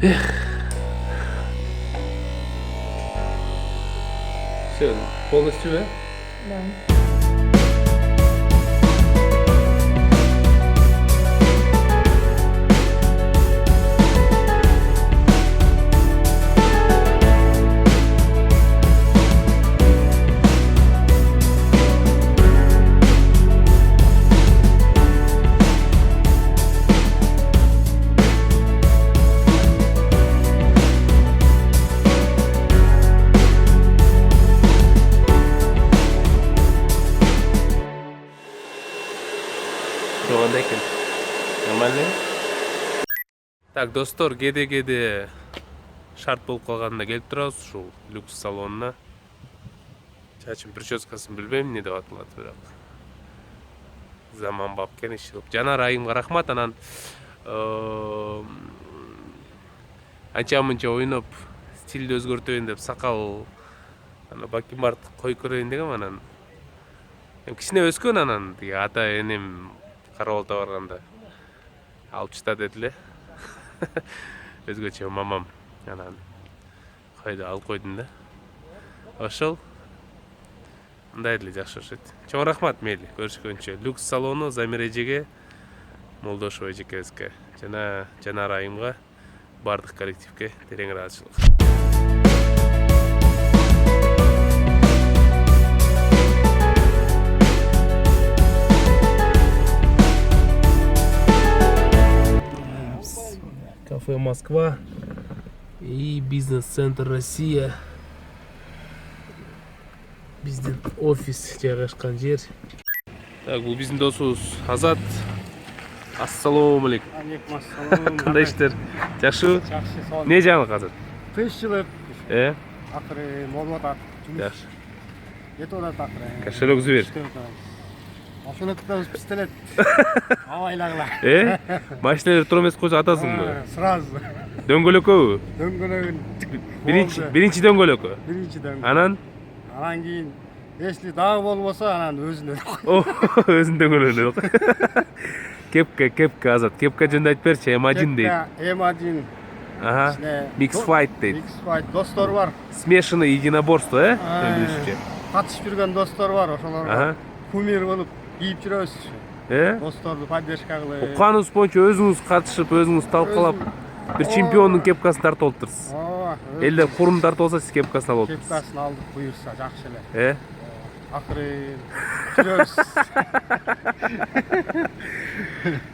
Все, полностью, да? Да. Нормально? Так, достор, кеде шарт болуп калганда келип турабыз ушул люкс салонуна. Чачым прическасын билбейм эмне деп аталат, бирок заманбап экен иш кылып. Жанар айымга рахмат, анан анча-мынча ойноп стилди өзгөртөйүн деп сакал ана бакимарт коюп көрөйүн дегем, анан кичине өскөн, анан тиги ата энем карабалта барганда алып чыта дедиле. Өзгөчө мамам, анан койду, алып койдум да. Ошол мындай эле жакшы окшойт. Чоң рахмат, мейли, көрүшкөнчө. Люкс салону Замир эжеге, Молдошева эжекебизге жана Жанар айымга, бардык коллективге терең ыраазычылык. Кафе Москва и бизнес-центр Россия. Биздин офис жайгашкан жер. Так, бул биздин досубуз Азат. Ассалому алейкум. Алейкум ассалам. Кандай иштер? Жакшыбы? Жакшы, сол. Не жаңылык Азат? Тынччылык. Акыры болуп атат. Жакшы. Кетип атат акыры. Кошелёксу бер. Машинакта пистолет. Авайлагыла. Машиналар тура эмес койсо атасыңбы? Сразу. Дөңгөлөккөбү? Дөңгөлөгүн. Биринчи дөңгөлөккө. Биринчи дөңгөлөк. Анан Кийин если дагы болбосо анан өзүнө. Өзүн дөңгөлөккө. Кепка Азат. Кепка жөнүндө айтып берчи, М1 дейт. М1. Ага. Mix fight дейт. Mix fight достор бар. Смешанное единоборство, билишичи. Катышып жүргөн достор бар, ошолорго кумир болуп кийип жүрөбүз. Досторду поддержка кылып. Укканыбыз боюнча өзүңүз катышып, өзүңүз талкалап бир чемпиондун кепкасын тартып олуптурсуз. Элдер курум тартып алса, сиз кепкасын алып олуптурсуз. Кепкасын алдык, буюрса жакшы эле. Акыры жүрөбүз.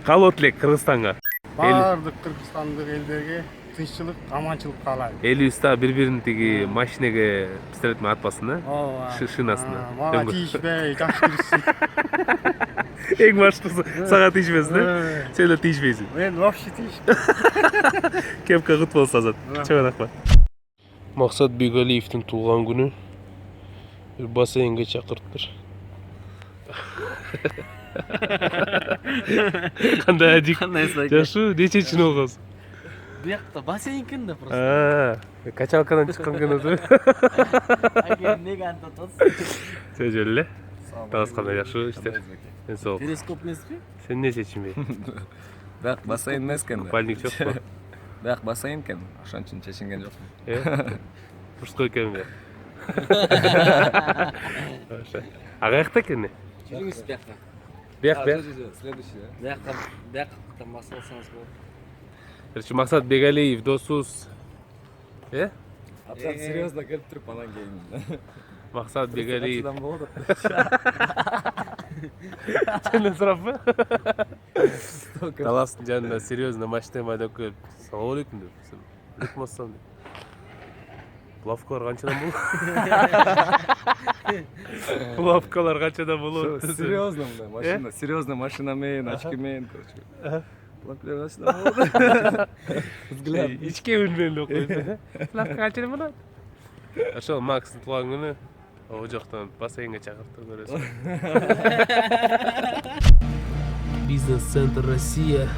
Калып элек Кыргызстанга. Баардык кыргызстандык элдерге тынччылык, аманчылык каалайм. Элибиз да бири-бирин тиги машинеге пистолет менен атпасын, шинасына. Мага тийишпей, жакшы жүрүшсүн. Эң баштысы сага тийишпесин, сен эле тийишпейсиң. Мен вообще тийишпейм. Кепка кут болсо Азат. Чоң рахмат. Максат Бегалиевдин туулган күнү. Бассейнге чакырттыр. Кандай адик? Жакшы, нечечи болгонсуң? Бuyakta бассейн ekan da просто. Качалкадан чыккан экен өзү. Неге анда тос? Сөзө эле. Табыз кандай жакшы иштер. Мен сол. Перископ эмеспи? Сен не чечинбей? Бак бассейн эмес экен да. Купальник жокпу? Бак бассейн экен, ошон үчүн чечинген жокмун. Мужской экенби? А каякта экен? Жүрүңүз биякка. Бияк. Следующий, Биякка басылсаңыз болот. Короче, Максат Бегалиев досубуз. Аптан серьезно келип туруп анан кийин. Максат Бегалиев. Ачыдан болот. Сенден сураппы? Таластын жанына серьезно машина майдап келип, салам алейкум деп. Алейкум ассалам деп. Плавкалар канчадан болот? Плавкалар канчадан болот? Серьезно машина, серьезно машина менен, очки менен, короче. Плавкалар канчадан болот? Взгляд. Ичке үнмен эле окуйт. Плавка канчадан болот? Ошол Макстын туулган күнү. О жоктон бассейнге чакыртып көрөсүң. Бизнес-центр Россия.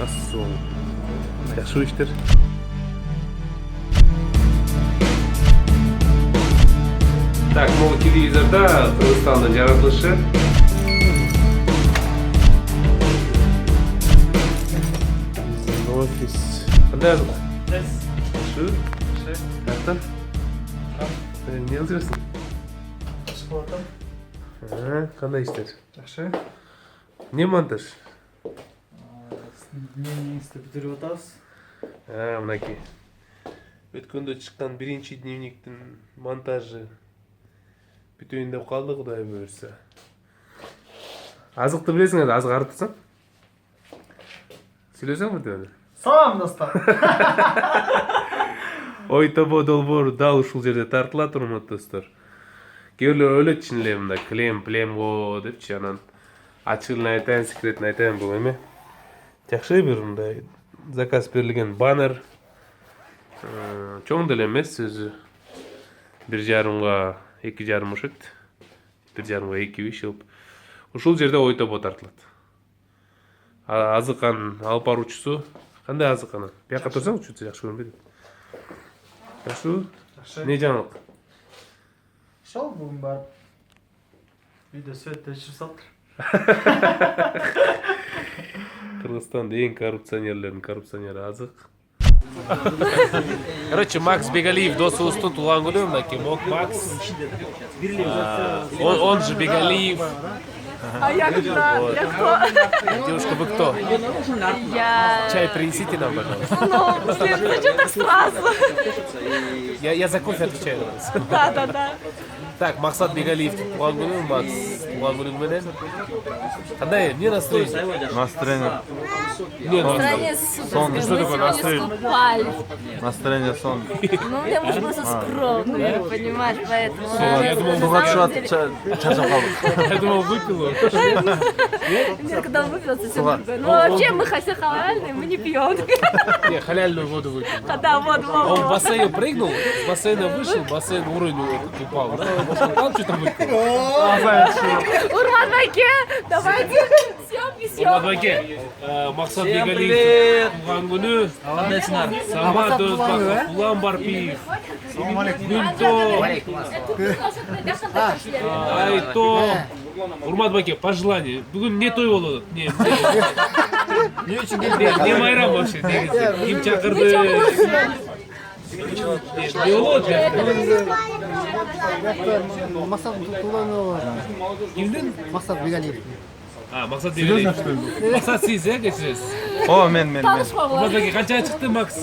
Ассол. Жакшы иштер. Так, могу телевизорда Кыргызстандын жаратылышы. Офис. Кандай Шу? Каттан? Не алып Кандай иштер? Жакшы. Не монтаж? Дневникти бүтүрүп атабыз. Мынакей. Өткөндө чыккан биринчи дневниктин монтажы бүтөйүн деп калды, Кудай буйрса. Азыкты билесиңер, азык артырсаң? Сүйлөсөң бирдеме? Салам достор. Ой тобо долбоор дал ушул жерде тартылат, урматтуу достор. Кээ бирлер ойлойт чын эле мындай плем го депчи, анан ачыгын айтайын, секретин айтайын, бул эме. Жакшы бир мындай заказ берилген баннер. Чоң деле эмес, өзү 1,5 2,5 ушет. 1,5 2 ишилип. Ушул жерде ой тобо тартылат. Азыкан алып баруучусу кандай азык анан? Бияка турсаң чуть жакшы көрүнбөйт. Жакшы? Жакшы. Не жаңылык? Шол бүгүн барып үйдө сөйт өчүрүп салыптыр. Кыргызстандын эң коррупционері азык. Короче, Макс Бегалиев досубуздун туулган күнү, мынакей Макс. Он же Бегалиев. А я кто? Я кто? Девушка, вы кто? Я... Чай принесите нам, пожалуйста. Ну, блин, зачем так сразу? Я за кофе отвечаю на вас. Да. Так, Максат Бегалиев туулган күнү, Макс туулган күнүң менен. Кандай, эмне настроение? Настроение. Настроение супер. Что такое настроение? Искупались. Настроение сон. Ну, я муж просто скромный, понимаешь, поэтому... Я думал, Я думал, выпила. Нет, когда он выпил, совсем другое. Ну, вообще, мы все халяльные, мы не пьем. Не, халяльную воду выпил. Да, вот. Он в бассейн прыгнул, с бассейна вышел, бассейн уровень упал. Да? Он что-то выпил. Урман Байке, давайте съемки. Урман Байке, Максат Бегалиев туулган күнү. Самат Улан Барпиев. Гүлто. Айто. Урмат Байке, пожелание. Бүгүн не той болот? Не майрам вообще? Ким чакырды? Не болот? Максат Туланова. Кимдин? Максат Бегалиев. Максат Бегалиев. Максат сиз, кечиресиз. О, мен. Урмат Байке, канчага чыкты Макс?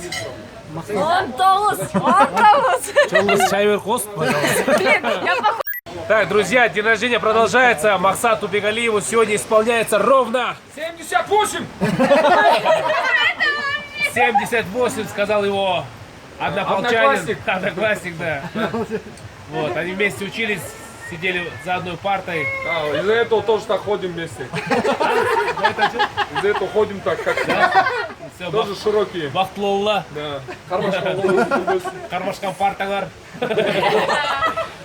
19. Чоңгуз чай берип коесуз, пожалуйста. Блин, я похож. Так, друзья, день рождения продолжается. Максату Бегалиеву сегодня исполняется ровно 78! 78, сказал его однополчанин. Одноклассник, да. Вот, они вместе учились, сидели за одной партой. Из-за этого тоже так ходим вместе. Из-за этого ходим так, как Все, тоже широкие. Бахтлолла. Да. Кармашкан парталар.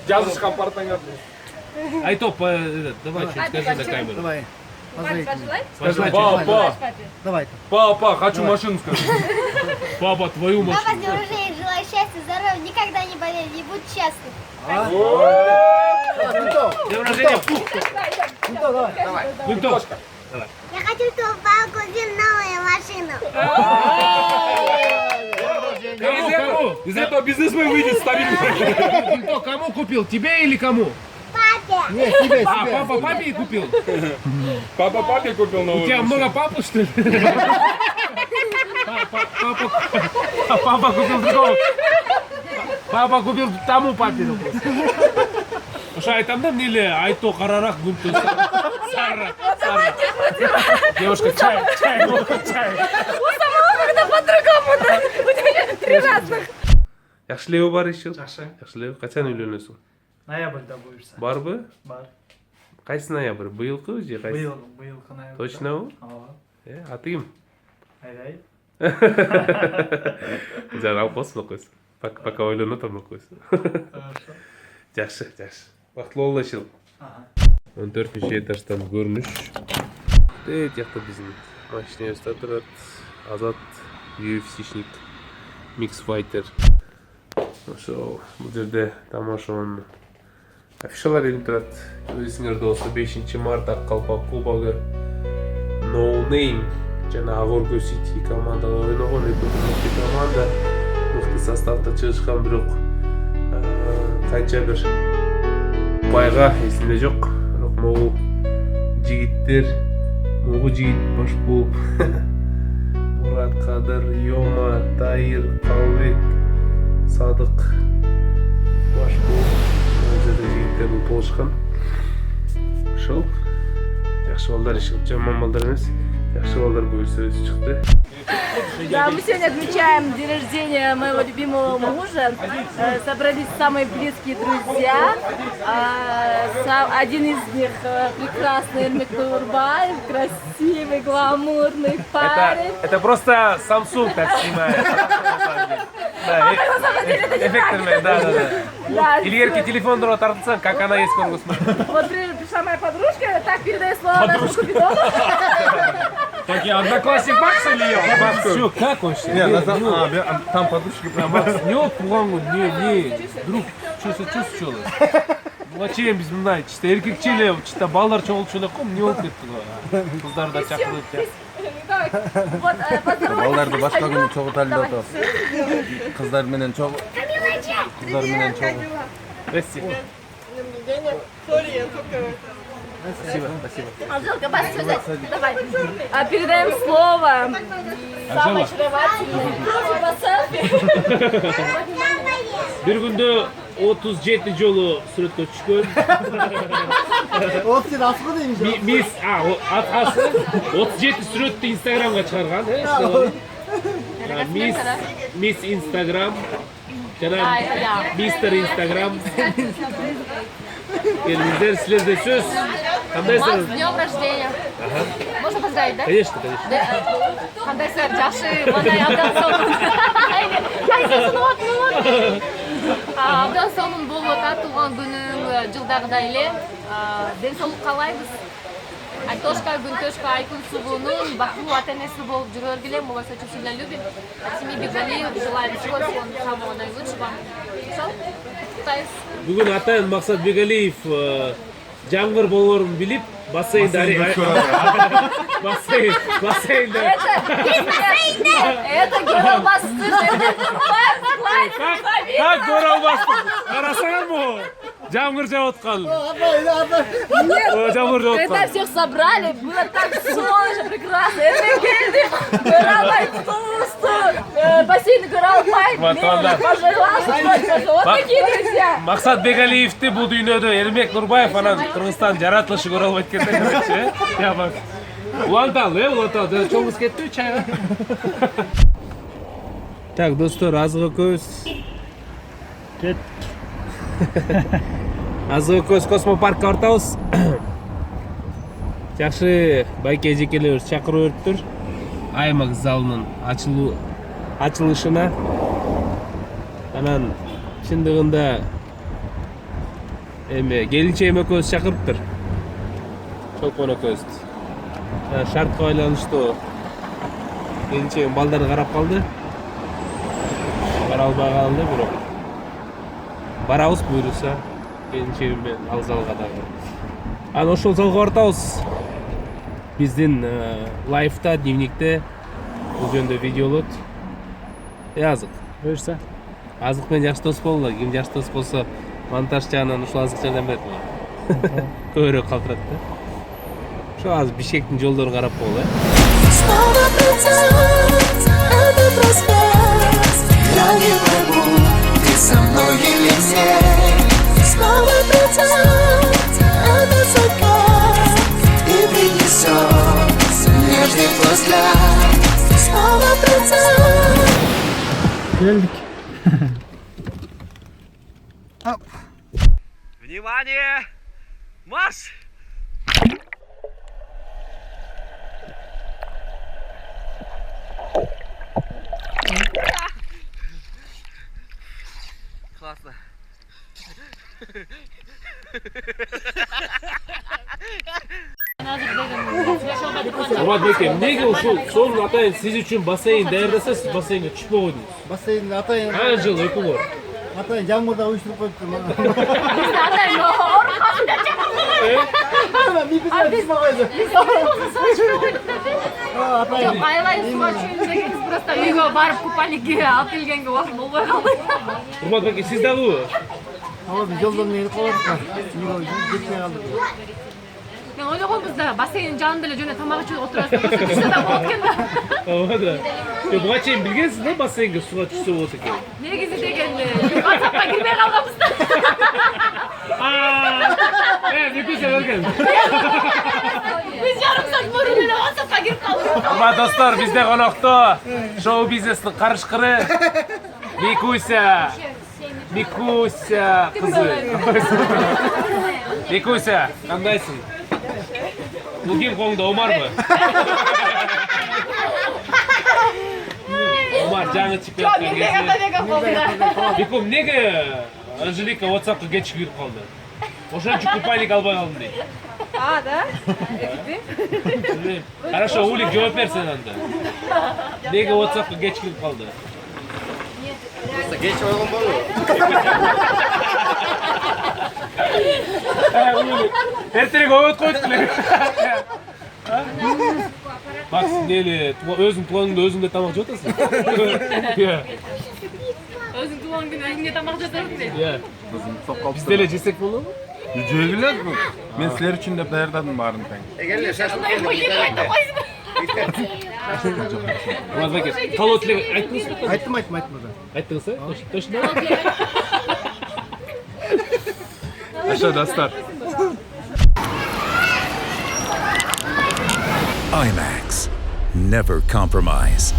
Жазышкан партаңа. Айтоп, давай что-нибудь скажи на камеру. Давай. Пожелай Папа, Давай. папа, хочу машину скажи. Папа, твою Я машину. вас дружей, желаю счастья, здоровья, никогда не болеть и будь счастлив. День рождения. Гунтов. Я хочу, чтобы папа купил новую машину. Кому? Из этого бизнесмен выйдет стабильно. Гунтов, кому купил? Тебе или кому? Папе. Папа папе купил? Папа папе купил У новую тебя машину. много папы, что ли? Папа купил другого. Папа купил тому папе. Слушай, айтамдан неле айто карарақ Гунтов. Сара. Девушка, чай. У самого как-то по-другому, да? У тебя 3 разных. Яхшылеу бар ишил? Жакшы. Яхшылеу. Качан үйлөнөсүң? Ноябрда буюрса. Барбы? Бар. Кайсы ноябрь? Быйылкы же кайсы? Быйылкы ноябрда. Точно? Ооба. Атыйм. Айдай. Жана алып коесуң, койсуң. Пока ойлонуп атам койсуң. Хорошо. Жакшы. Бактылуу болду ишил. 14-этаждан көрүнүш. Тиякта биздин машинебизде турат. Азат, UFCшник, микс-файтер. Ошо бул жерде тамашанын афишалар илип турат. Өзүңөрдө болсо 5 март Ак Калпак клубу No Name жана Агоркө Сити командалар ойногон, эки мыкты команда, мыкты составда чыгышкан, бирок канча бир байга эсимде жок. Бирок могу жигиттер, баш болуп Мурат, Кадыр, Йома, Тайыр, Калбек, Садык баш болуп жерде жигиттер болушкан. Ошол жакшы балдар иши, жаман балдар эмес, жакшы балдар буюрса чыкты. Да, мы сегодня отмечаем день рождения моего любимого мужа. Собрались самые близкие друзья. Один из них прекрасный Эрмек Турбаев, красивый, гламурный парень. Это просто Samsung так снимает. Да, эффектный, да. Илгерки телефон дұрға тартылсан, как она есть көргөсүн. Вот пришла моя подружка, так передаю слово нашему Купидону. Так я одноклассник Макс или я? Что, как вообще? Нет, там подушки прям. Не туған күн, не, друг, чувствовал. Вообще біз мындай, чисто эркекчеле, чисто балдар чоғылып элек қой, не болып кетті ғой. Қыздар да шақырып деп. Балдарды башка күнү чогулталы деп атабыз. Кыздар менен чогул. Спасибо. Спасибо. Анжелка, бас сказать. Давай. Передаем слово самой очаровательной селфи. Bir günde 37 жолу сүрөткө түшкөн. 37 асқы дейміз. Мисс, атасы 37 сүрөттү Инстаграмга чыгарган, Мисс Инстаграм, жана Мистер Инстаграм. Келиңиздер, силерде сөз. Кандайсыздар? С днем рождения. Можно поздравить, да? Конечно. Кандайсыздар, жакшы, мындай абдан сонун. Абдан сонун болуп атат туулган күнүң жылдагыдай эле. Ден соолук каалайбыз. Айтошка, Гүнтөшка, Айкүн Сулуунун бактылуу ата-энеси болуп жүрө бергиле. Мы вас очень сильно любим. От семьи Бекгалиев желаем всего самого наилучшего. Все? Бүгүн атайын Максат Бегалиев жаңгыр болорун билип, бассейнде Это Горалбастыр. Как Горалбастыр? Карасаңарбы? Жаңгыр жауып аткан. Когда всех собрали, было так солнечно, прекрасно. Это келди. Горалбай тусту. Бассейн Горалбай. Пожалуйста, вот такие друзья. Максат Бегалиевти бул дүйнөдө Эрмек Нурбаев анан Кыргызстан жаратылышы көрө кеткен көрөчү. Я бак. Улантал, чоңуз кетти чайга. Так, достор, азык экөөбүз. Кет. Азык экөөбүз космопаркка бартабыз. Жакшы байке эжекелерибиз чакырып өттүр. Аймак залынын ачылышына. Анан чындыгында келинчегим экөөбүз чакырыптыр. Чолпон экөөбүз. Шартка байланыштуу келинчегим балдарды карап калды. Бара албай калды, бирок барабыз буйруса келинчегим менен ал залга дагы. Анан ошол залга бартабыз. Биздин лайфта, дневникте бул жөнүндө видео болот. Азык. Буюрса. Азык менен жакшы дос болду. Ким жакшы дос болсо, монтаж жагынан ушул азык жардам берет. Көбүрөөк калтырат да. Ошо азыр Бишкектин жолдорун карап болду. Снова придёт этот рассвет. Я не пойму, ты со мной или нет. Снова придёт этот закат и принесёт нежный твой взгляд. Снова придёт. Geldik. Внимание! Марш! Классно. Мурат беке, эмнеге ушул сонун атайын сиз үчүн бассейн даярдаса, сиз бассейнге түшпөгөн дейсиз? Бассейнде атайын. Ан жыл экөө бар. Атайын жаңбырда уюштуруп коюптур мага. Атайын ооруканада чакырып. Мипиздер түшпөй койду. Жоқ, айлай суға түшейін дегенбіз, просто үйге барып купальникке алып келгенге уақыт болмай қалды. Урмат баке, сиз дагы? Biz yoldan neyini kovadık. Gitmeye kaldık. Мен ойлогонбуз да, бассейндин жанында эле жөнө тамак ичип отурасыз, болсо түшсө да болот экен да. Ооба да. Буга чейин билгенсиз да, бассейнге суга түшсө болот экен. Негизи деген WhatsAppка кирбей калганбыз да. Мекусе келген. Биз жарым саат мурун эле WhatsAppка кирип калдык. Урмат достор, бизде конокто шоу-бизнестин карышкыры Микуся кызы. Микуся, кандайсың? Бул ким колуңда, Омарбы? Омар жаңы чыгып жаткан кезде. Мику, эмнеге Анжелика WhatsAppка кеч кирип калды? Ошон үчүн купальник албай калдым дейт. Да? Хорошо, Улик жооп берсин анда. Неге WhatsAppка кеч кирип калды? Geç oyun bolu. Эртерээк өбөт койдук эле. Бак, нели, өзүң туулган күндө өзүңдө тамак жеп атасың? Өзүң туулган күнү өзүңө тамак жасайсың дейт. Бизде эле жесек болобу? Жегілер бұл. Мен сілер үшін де даярдадым барын тең. Урмат баке, калоо тилек айттыңызбы? Ayttım. Айттыңыз, точно? Аша, достар. IMAX. Never compromise.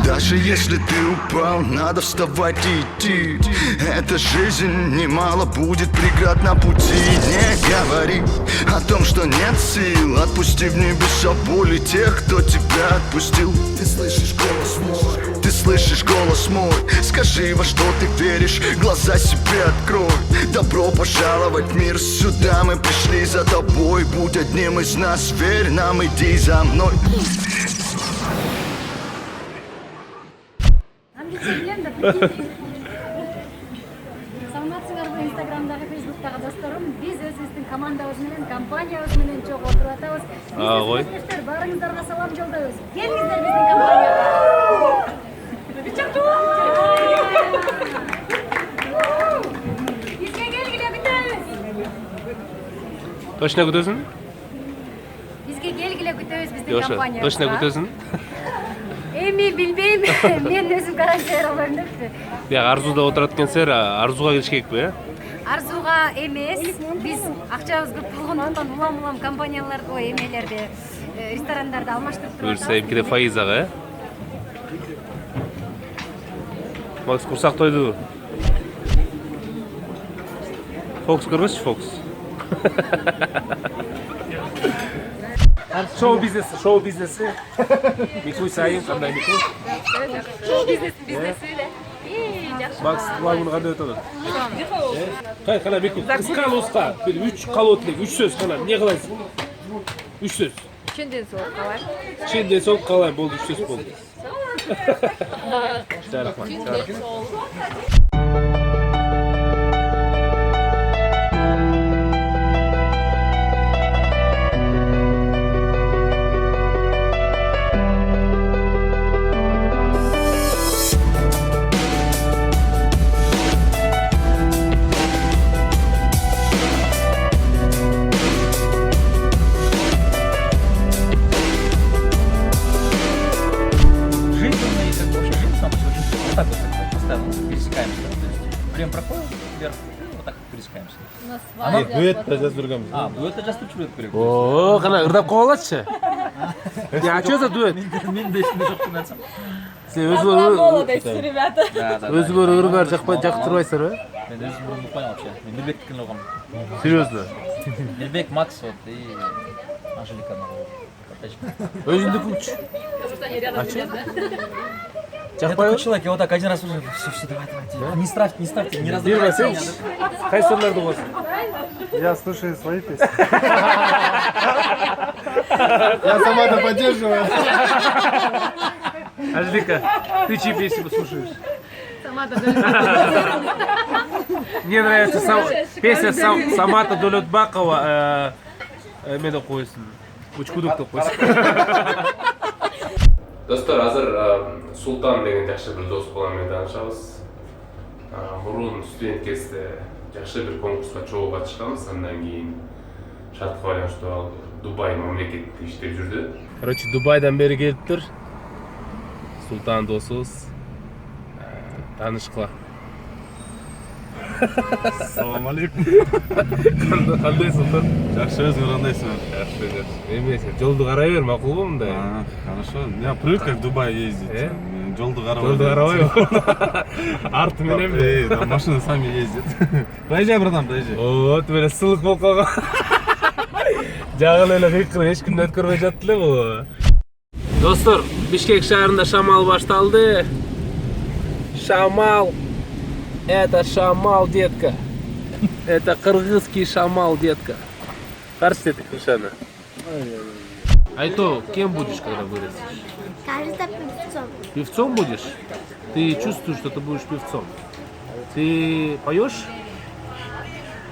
Даже если ты упал, надо вставать и идти. Эта жизнь немало будет преград на пути. Не говори о том, что нет сил. Отпусти в небеса боли тех, кто тебя отпустил. Ты слышишь голос мой, ты слышишь голос мой. Скажи, во что ты веришь, глаза себе открой. Добро пожаловать в мир, сюда мы пришли за тобой. Будь одним из нас, верь нам, иди за мной. Саламатсыңарбы Инстаграмдагы, Фейсбуктагы досторум. Биз өзүбүздүн командабыз менен, компаниябыз менен чогуу отуруп атабыз. Ой. Баарыңыздарга салам жолдойбуз. Келиңиздер биздин компанияга. Бизге келгиле күтөбүз. Точно күтөсүң? Бизге келгиле күтөбүз биздин Жоша, компаниябызга. точно күтөсүң? Эми билбейм. Мен өзүм гарантия бере албайм депчи. Арзуда отурат экенсиңер, Арзуга келиш керекпи, э? Арзуга эмес. Биз акчабыз көп болгондуктан улам компанияларды, эмелерди, ресторандарды алмаштырып турабыз. Буюрса, эмкиде Фаизага, э? Макс, курсак тойду. Фокс көрбөсү, Фокс. Шоу-бизнеси. Микуй сайын, кандай Мику? Шоу-бизнестин бизнеси эле. Жакшы. Макс, туган күнү кандай өтөт? Кай, кана Мику, кыска нуска, 3 калоо тилек, 3 сөз кана, эмне кыласың? 3 сөз. Ченден соолук калайм. Ченден соолук калайм, болду, 3 сөз болду. Рахмат. Прям проходим вверх, вот так пересекаемся. Дуэт жазып жүргенбіз. Дуэтті жазып жүреді керек. О, кана ырдап коалатчы. А что за дуэт? Мен де ішінде жоқтың айтсам. Сен өзүңөр ырбар жактырбайсыздар, э? Мен өзім бұрын ұқпаймын вообще. Мен Нұрбектікін алғанмын. Серьезно? Нұрбек, Макс вот и Анжеликаны. Өзүңдүкүчү. Я такой человек, я вот так один раз уже, все, давай, не ставьте, ни разу. Кайсы ырларды болсун? Я слушаю свои песни. Я сама-то поддерживаю. Ажлика, ты чьи песни слушаешь? Самата Мне нравится песня Самата Дулетбакова. Мен қойсын. Учкудук қойсын. Достар, азыр Султан деген жакшы бир дос балам менен таанышабыз. Мурун студент кезде жакшы бир конкурска чогуу катышканбыз, андан кийин шартка байланыштуу Дубай мамлекетте иштеп жүрдү. Короче, Дубайдан бери келиптир. Султан досубуз. Таанышкыла. Салам алейкум. Кандай Султан? Жақсы, өзің қандайсың? Жакшы. Эме, жолду карай бер, макулбу мындай? Хорошо. Я привык как в Дубай ездить. Жолду карабай. Жолду карабай. Арты менен Да, машины сами ездят. Проезжай, братан, проезжай. Вот, менен сылык болуп калган. Жагын эле кыйкырып эч күндү өткөрбөй жатты эле бул. Достор, Бишкек шаарында шамал башталды. Шамал. Это шамал, детка. Это кыргызский шамал, детка. Каршы ты, Кришана? Айто, кем будешь, когда вырастешь? Кажется, певцом. Певцом будешь? Ты чувствуешь, что ты будешь певцом? Ты поешь?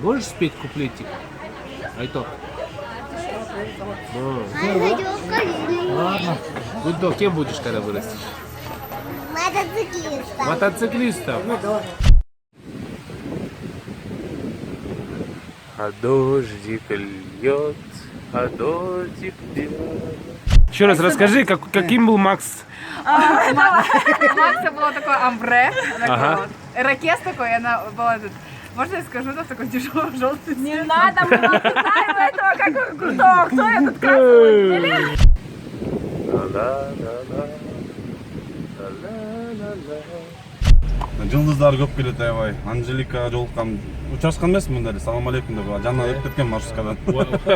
Можешь спеть куплетик? Айто. Ладно. Гудо, кем будешь, когда вырастешь? Мотоциклистом. Мотоциклистом. А дождик льет, а дождик льет. Еще раз расскажи, каким был Макс? Макса было такое амбре, Ага. ирокез такой, она была тут. Можно я скажу, там такой тяжелый желтый. Не надо, мы не знаем этого, как кто этот красивый. Жылдыздар көп келет аябай. Анжелика жолуккан. Учурашкан эмесмин мындай. Салам алейкум деп. Жанынан өтүп кеткен маршруткадан.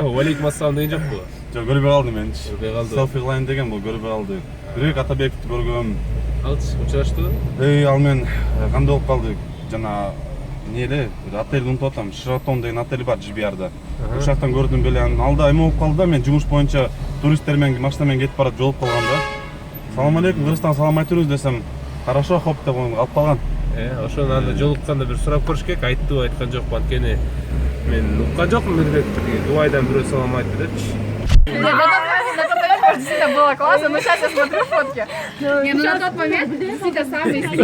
Уалейкум ассалам деген жок бул. Жок, көрбөй калдым мен. Көрбөй калды. Селфи кылайын деген бул көрбөй калды. Бирок Атабековду көргөм. Алчы, учураштыбы? Ал мен кандай болуп калды? Жана эле отель унутуп атам. Шератон деген отель бар Жибиярда. Ошол жактан көрдүм беле. Алда эме болуп калды да, мен жумуш боюнча туристтер менен машина менен кетип барып жолугуп калгам да. Салам алейкум, Кыргызстан салам айтыңыз десем, хорошо, хоп деп алып калган. Ошону анда жолукканда бир сурап көрүш керек, айттыбы, айткан жокпу, анткени мен уккан жокмун Мирбековди, Дубайдан бирөө салам айтты депчи. На тот момент действительно было классно, но сейчас я смотрю фотки. Не, ну на тот момент действительно самый сильный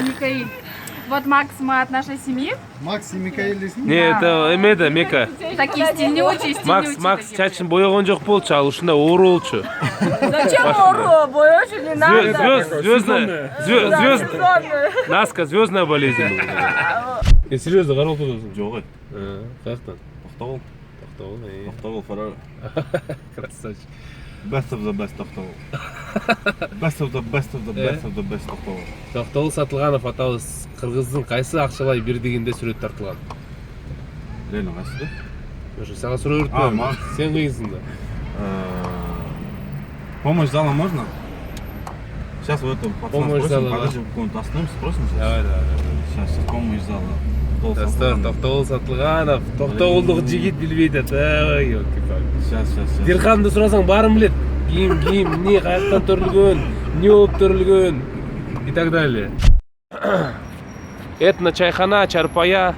Микаэль. Вот Макс, мы от нашей семьи. Макс и Микаэль здесь. Не, это эмеде, Мека. Такие стильнючие. Макс чачын боёгон жок болчу, ал ушундай оору болчу. Зачем ору? Боёчу не надо. Звездная. Наска, звездная болезнь. Серьезно, карап турсуң? Жок. Каяктан? Токтогул. Токтогул forever. Красавчик. Best of the best Токтогул. Best of the best of the best of the best Токтогул. Токтогул Сатылганов атабыз кыргыздын кайсы акчалай бирдигинде сүрөт тартылган? Реально кайсы? Ошо сага суроо бериппи? Сен кыйынсың да. Помощь зала можно? Сейчас в этом помощь зала. Покажем, какой-нибудь остановимся, спросим сейчас. Давай. Сейчас помощь зала. Достар, Токтогул Сатылганов. Токтогулдук жигит билбейт атат. Сейчас. Дирханды сурасаң баарын билет. Кийим, эмне каяктан төрүлгөн, эмне болуп төрүлгөн и так далее. Этно чайхана, чарпая,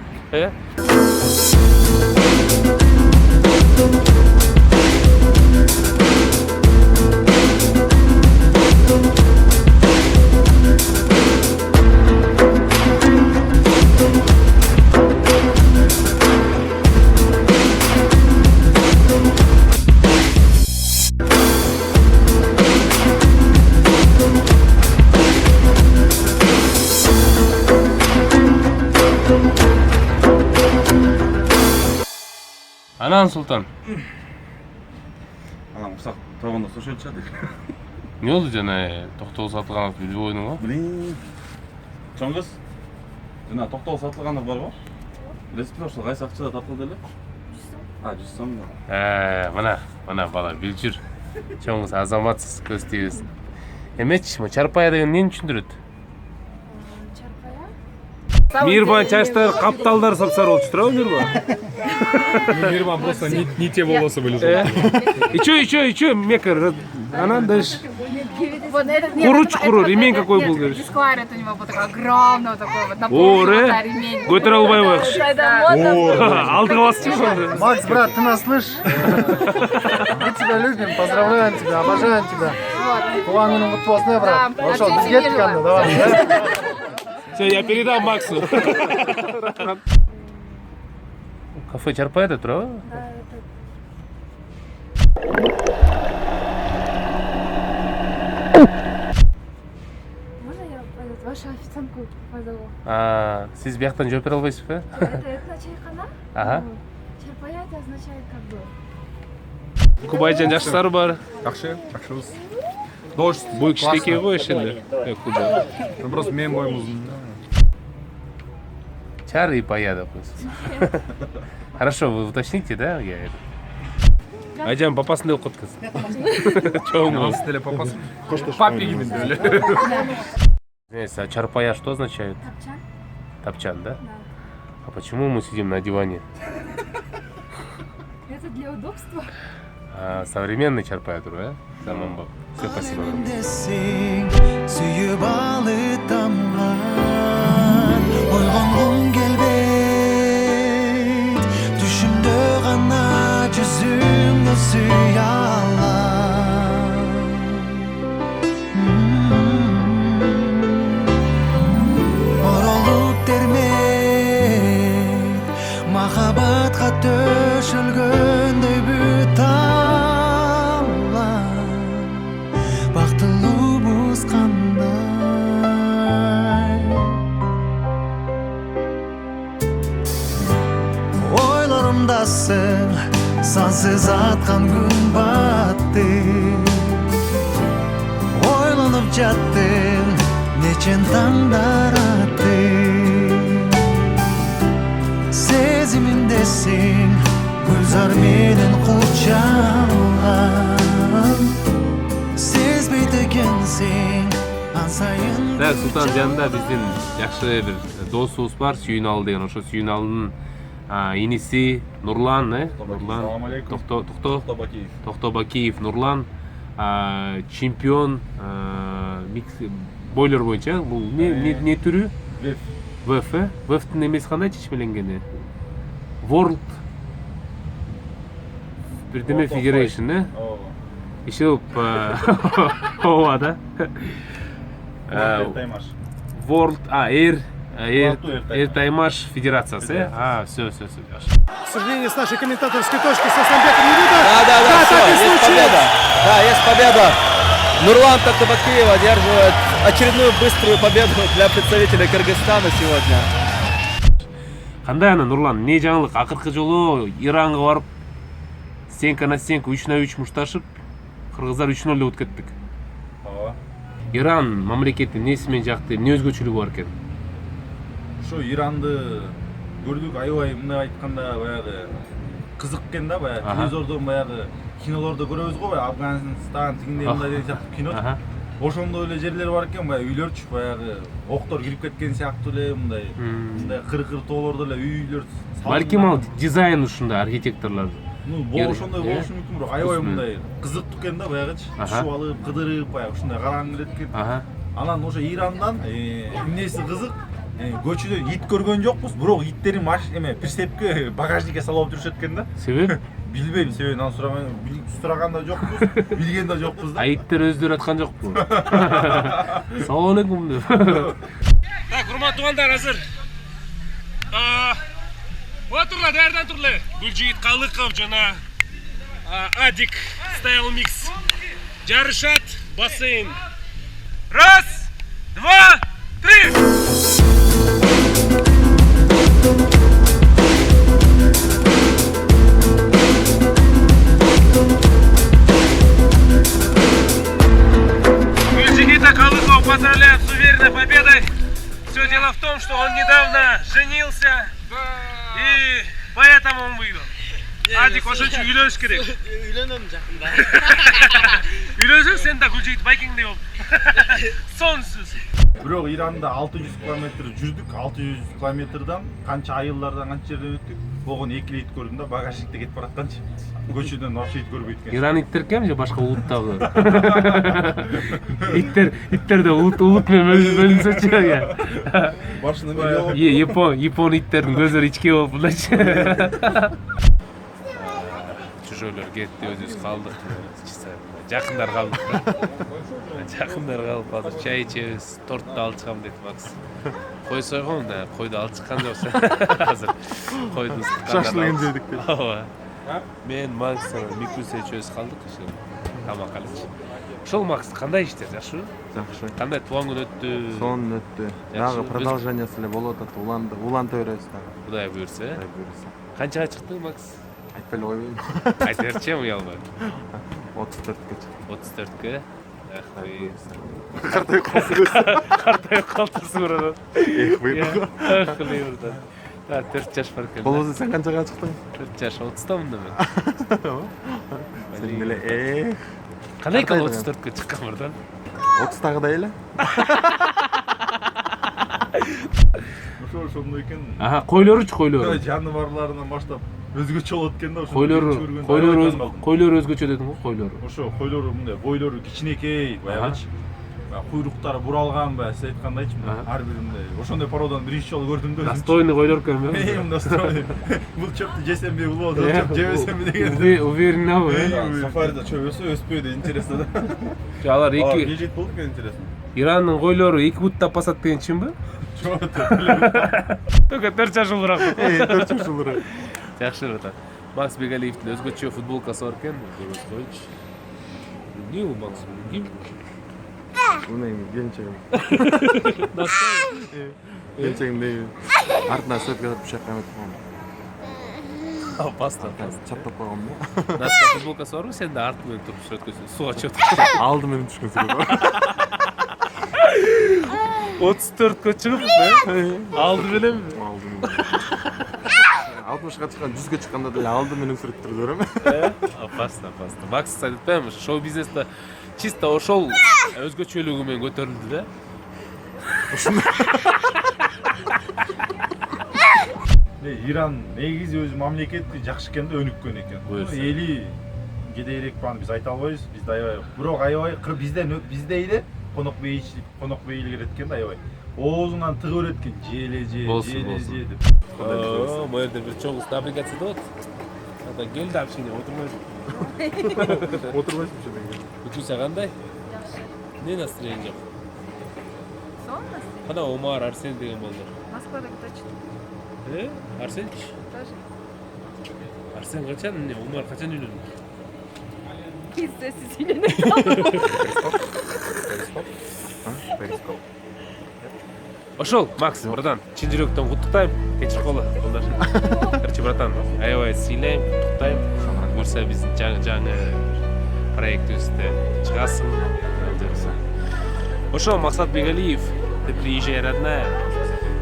Анан Султан. Анан усак тогондо слушать чады. Не болду жана Токтогул Сатылганов билбей койдуң го? Блин. Чоң кыз. Жана Токтогул Сатылганов барбы? Билесизби ошол кайсы акчада тартылды эле? 100 сом. Мына бала билип жүр. Чоң кыз азаматсыз көз тийбесин. Эмечи, чарпая деген эмнени түшүндүрөт? Чарпая? Мирбан чачтар, капталдар сапсар болчу турабы Мирбан? Мирбан просто не те волосы были. И чё, мекар? Она дальше. Вот этот Куруч, ремень какой был, говоришь? Дисквайрет у него был такой огромный, вот такой вот, на О, полживота ремень. Гойтар Албаева. Алдыга басты. Макс, брат, ты нас слышишь? Мы тебя любим, поздравляем тебя, обожаем тебя. Туған күнің құтты болсын, брат. Ошол, біз кеттік анда, давай. Все, я передам Максу. Кафе Чарпайда турабы? Да, можно я вашу официантку позову? Сиз бияктан жооп бере албайсызбы? Это чайхана? Ага. Чарпая это означает как бы. Кубайжан жакшылары бар. Жакшыбыз. Дождь. Бой кичинекей го ошенде. Кубай. Просто менин боюм узун. Чары и паяда просто. Хорошо, вы уточните, да? Я это. Айжан папасын деп коткыз. Чоң. Деле папасы. Папе именно деле. А чарпая что означает? Тапчан? Тапчан, да? Да. А почему мы сидим на диване? Это для удобства. Современный чарпая тур, да? Заманбап. Все, спасибо. Сүйіп алы тамған Ойлғанғым келбейт Түшімді ғана жүзіңді сүйе алам Оралып термейт Махабатқа төшілгөндөй бүт Бақтылыбыз қандай Ойларымдасың Сансыз атқан күн батты Ойланып жаттың Нечен таңдар атты Сезімімдесің Гүлзар менен құлчалған Так, Султан жанында биздин жакшы бир досубуз бар, Сүйүналы деген. Ошо Сүйүналынын иниси Нурлан, Нурлан Токтобакиев Нурлан чемпион бойлер боюнча. Бул не түрү? ВФ. ВФтин эмеси кандай чечмеленгени? World бирдеме Federation, Еще ова, да? World, Air Таймаш Федерациясы. Все. К сожалению, с нашей комментаторской точки со Самбеком не видно. Да, все, есть победа. Да, есть победа. Нурлан Токтобакиев одерживает очередную быструю победу для представителей Кыргызстана сегодня. Кандай ана Нурлан, эмне жаңылык? Акыркы жолу Иранга барып стенка на стенку 3-3 мушташып, кыргыздар 3-0 деп өтүп кеттик. Иран мамлекети эмнеси менен жакты, эмне өзгөчөлүгү бар экен? Ошо Иранды көрдүк, аябай мындай айтканда баягы кызык экен да, баягы телевизордон баягы кинолордо көрөбүз го, баягы Афганистан тигиндей мындай деген сыяктуу кино. Ошондой эле жерлер бар экен, баягы үйлөрчү, баягы октор кирип кеткен сыяктуу эле мындай кыр-кыр тоолордо эле үйлөр. Балким ал дизайн ушундай архитекторлор. Ошондой болушу мүмкүн, бирок аябай мындай кызыктуу экен да, баягычы. Ушуп алып, кыдырып, баягы ушундай караң келет экен. Анан ошо Ирандан эмнеси кызык? Көчүдө ит көргөн жокпуз, бирок иттерин прицепке, багажникке салып жүрүшөт экен да. Себеби? Билбейм, себебин аны сураган да жокпуз, билген да жокпуз да. Иттер өздөрү аткан жокпу? Салам алейкум деп. Так, урматтуу туугандар, азыр отурлар, даярдан турлы. Гүлжигит Калыков жана Адик Style Mix жарышат, бассейн. Раз, два, три! Гүлжигита Калыкова поздравляют с уверенной победой. Все дело в том, что он недавно женился, и поэтому он выиграл. Адик, ошон үчүн үйлөнүш керек. Үйлөнөм жакында. Үйлөнсөң сен да Гүлжигит байкиңдей болуп. Сонсуз. Бирок Иранда 600 километр жүрдүк. 600 километрдан канча айылдардан канча жерден өттүк. Болгон 2 рет көрдүм да, багажникте кетип баратканчы. Көчөдөн вообще көрбөй экен. Иран иттер же башка улуттагы? Иттер да улут менен бөлүнсөчү я. Башына Япон иттердин көзүлөрү ичке болуп мындайчы. Чужоолор кетти, өзүбүз калдык. Жакындар калдык. Жакындар калып азыр чай ичебиз, тортду алып чыгам дейт Макс. Кой сойгон, койду алып чыккан жоксу. Азыр койду шашлыгын жедик деп. Ооба. Мен Макс, Микус үчөөбүз калдык ошо. Тамак алып. Ошол Макс кандай иштер, жакшыбы? Жакшы. Кандай туган күн өттү? Сонун өттү. Дагы продолжениясы эле болуп атат. Уланта беребиз дагы. Кудай буйрса. Кудай буйрса. Канчага чыктың, Макс? Айтпай эле койбойм. Айта берчи, уялбай. 34-кө. 34-кө. Картайып калтырсың орадан. Эх, 4 жаш бар экен. Болбосо сен канчага чыктың? 4 жаш, 30тамын да мен. Сен деле Кандай экен 34-кө чыккан мырдан? 30-тагыдай эле. Ошондой экен. Аха, койлоручу, койлору. Жаныбарларынан баштап өзгөчө болот экен да, ошо. Койлор өзгөчө дедиң го, койлор. Ошо койлору мындай, бойлору кичинекей, баягычы. Куйруктары буралган, сиз айткандайчы, ар бир мындай. Ошондой породаны биринчи жолу көрдүм да. Достойный койлор экен. Достойный. Бул чөптү жесемби улуу, бул чөп жебесемби деген. Увереннабы? Сафарда чөп өсө, өспөйдү, интересно да. Алар эки Бежит болуп экен, интересно. Иранның койлору 2 буттап басат деген чынбы? Только 4 жаш улураак. 4 жаш улураак. Жакшы ата. Макс Бегалиевдин өзгөчө футболкасы бар экен. Көрүп койчу. Эмне бул Макс? Ким? Мына генчегим. Генчегим дейби. Артына сөткө бишак камет койгон. Паста. Чаптап койгон да. Наска футболкасы барбы? Сен да арты менен туруп сөткөсүң. Суга чөп. Алды менен түшкөн сөйгө. 34-кө чыгып, алды мененби? Алды менен. 60-га чыккан, 100-гө чыкканда деле алды менен сүрөттөрдү көрөм. Паста. Макс айтпаймынбы, шоу бизнесте чисто ошол өзгөчөлүгү менен көтөрүлдү да. Иран негизи өз мамлекети жакшы экен да, өнүккөн экен. Эли кедейирээк бааны биз айта албайбыз, биз да аябай. Бирок аябай биздейде конок бейли керет экен да аябай. Оозуңан тыгып берет экен, желе деп. Могу жерде бир чоң навигация болот. Ата келди общение отурбайсың. Отурбайсың ошо деген. Бүтүсө кандай? Не настроение жок? Сон настроение? Кана Омар, Арсен деген болду. Москвада точно. Арсенчи? Тоже. Арсен качан, Омар качан үйлөндү? Кездесиз үйлөнүп Перископ. Ошол, Макс, братан, чын жүрөктөн куттуктайм. Кечир коло, колдошун. Короче, братан, аябай сыйлайм, куттуктайм. Буюрса биздин жаңы проектибизде чыгасың. Ошо Максат Бегалиев, ты приезжай, родная.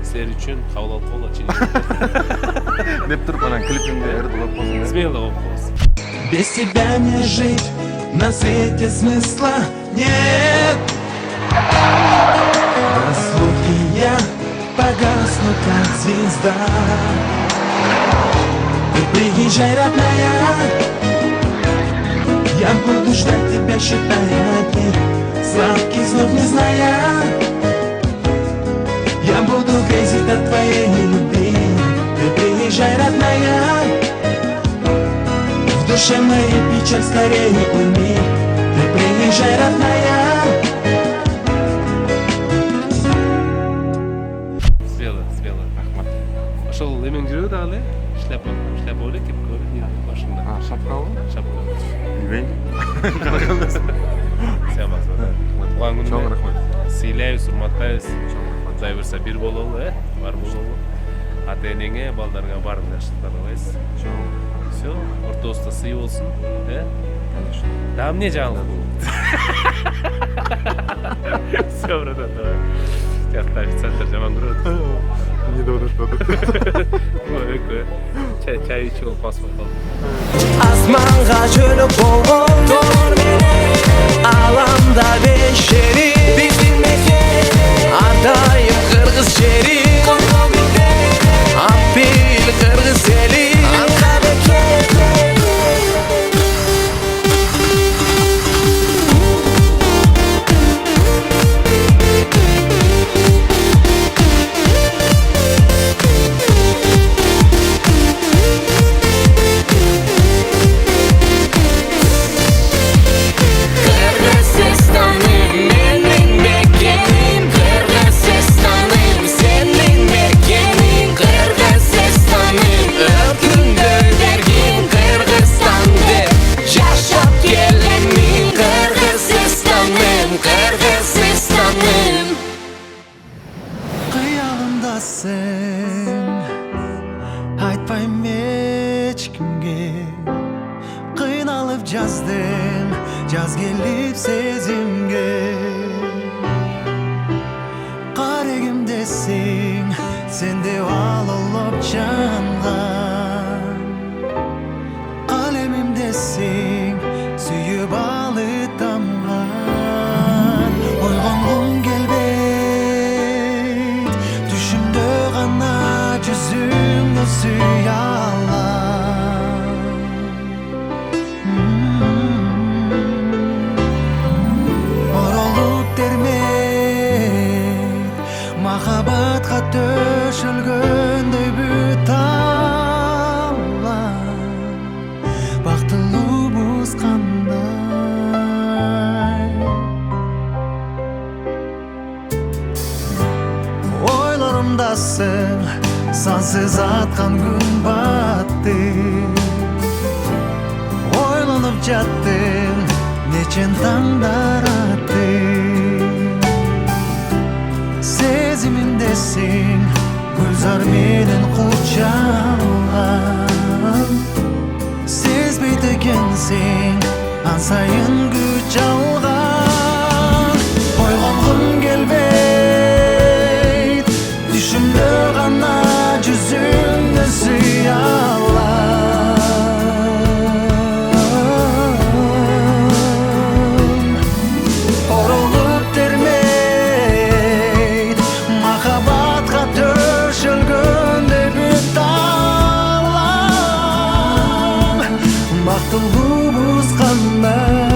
Силер үчүн кабыл алып коелу, чын жүрөктөн. Деп туруп анан клипиңди эрдилеп койсуң. Смело болуп коебуз. Без тебя не жить, на свете смысла нет. Разлуки я погасну, как звезда. Ты приезжай, родная, я буду ждать тебя, считая дни, сладкий снов не зная. Я буду грезить от твоей любви. Ты приезжай, родная, в душе моей печаль скорее уйми. Ты приезжай, родная. Смело. Рахмат. Ошол эмең жүрөбү дагы эле? Шляпа эле кеп көрүнүп башында. Шапкабы? Шапка. Билбейм. Сен Макс, туган күнүңө Чоң рахмат. Сыйлайбыз, урматтайбыз. Кудай буйрса бир бололу, бар бололу. Ата энеңе, балдарыңа баарын жакшылыктар кылабыз. Все, ортосунда сый болсун, конечно. Да эмне жаңылык? Все, братан, давай. Жакта официанттар жаман көрөт. Эмне деп атат? Экөө. Чай ичип алып басып калды. Асманға жөліп болғым тор менен, аламда бешери, біздің мекен. келип сезимге карегимдесиң сен деп алалап жанган алемимдесиң сүйүп алы тамган ойгонгум келбейт түшүмдө гана жүзүңдү сүйө алам оролуп термейт махабатка төшөлгөндөй бүт алам бактылуубуз кандай ойлорумдасың сансыз аткан күн батты ойлонуп жаттым нечен таңдар атты сезимиңдесиң гүлзар менен кучалган сезбейт экенсиң ан сайын күч алган ойгонгум келбейт түшүмдө гана жүзүңдү сүйө алам оролуп термейт махабатка төшөлгөндөй бүт алам бактылуубуз кандай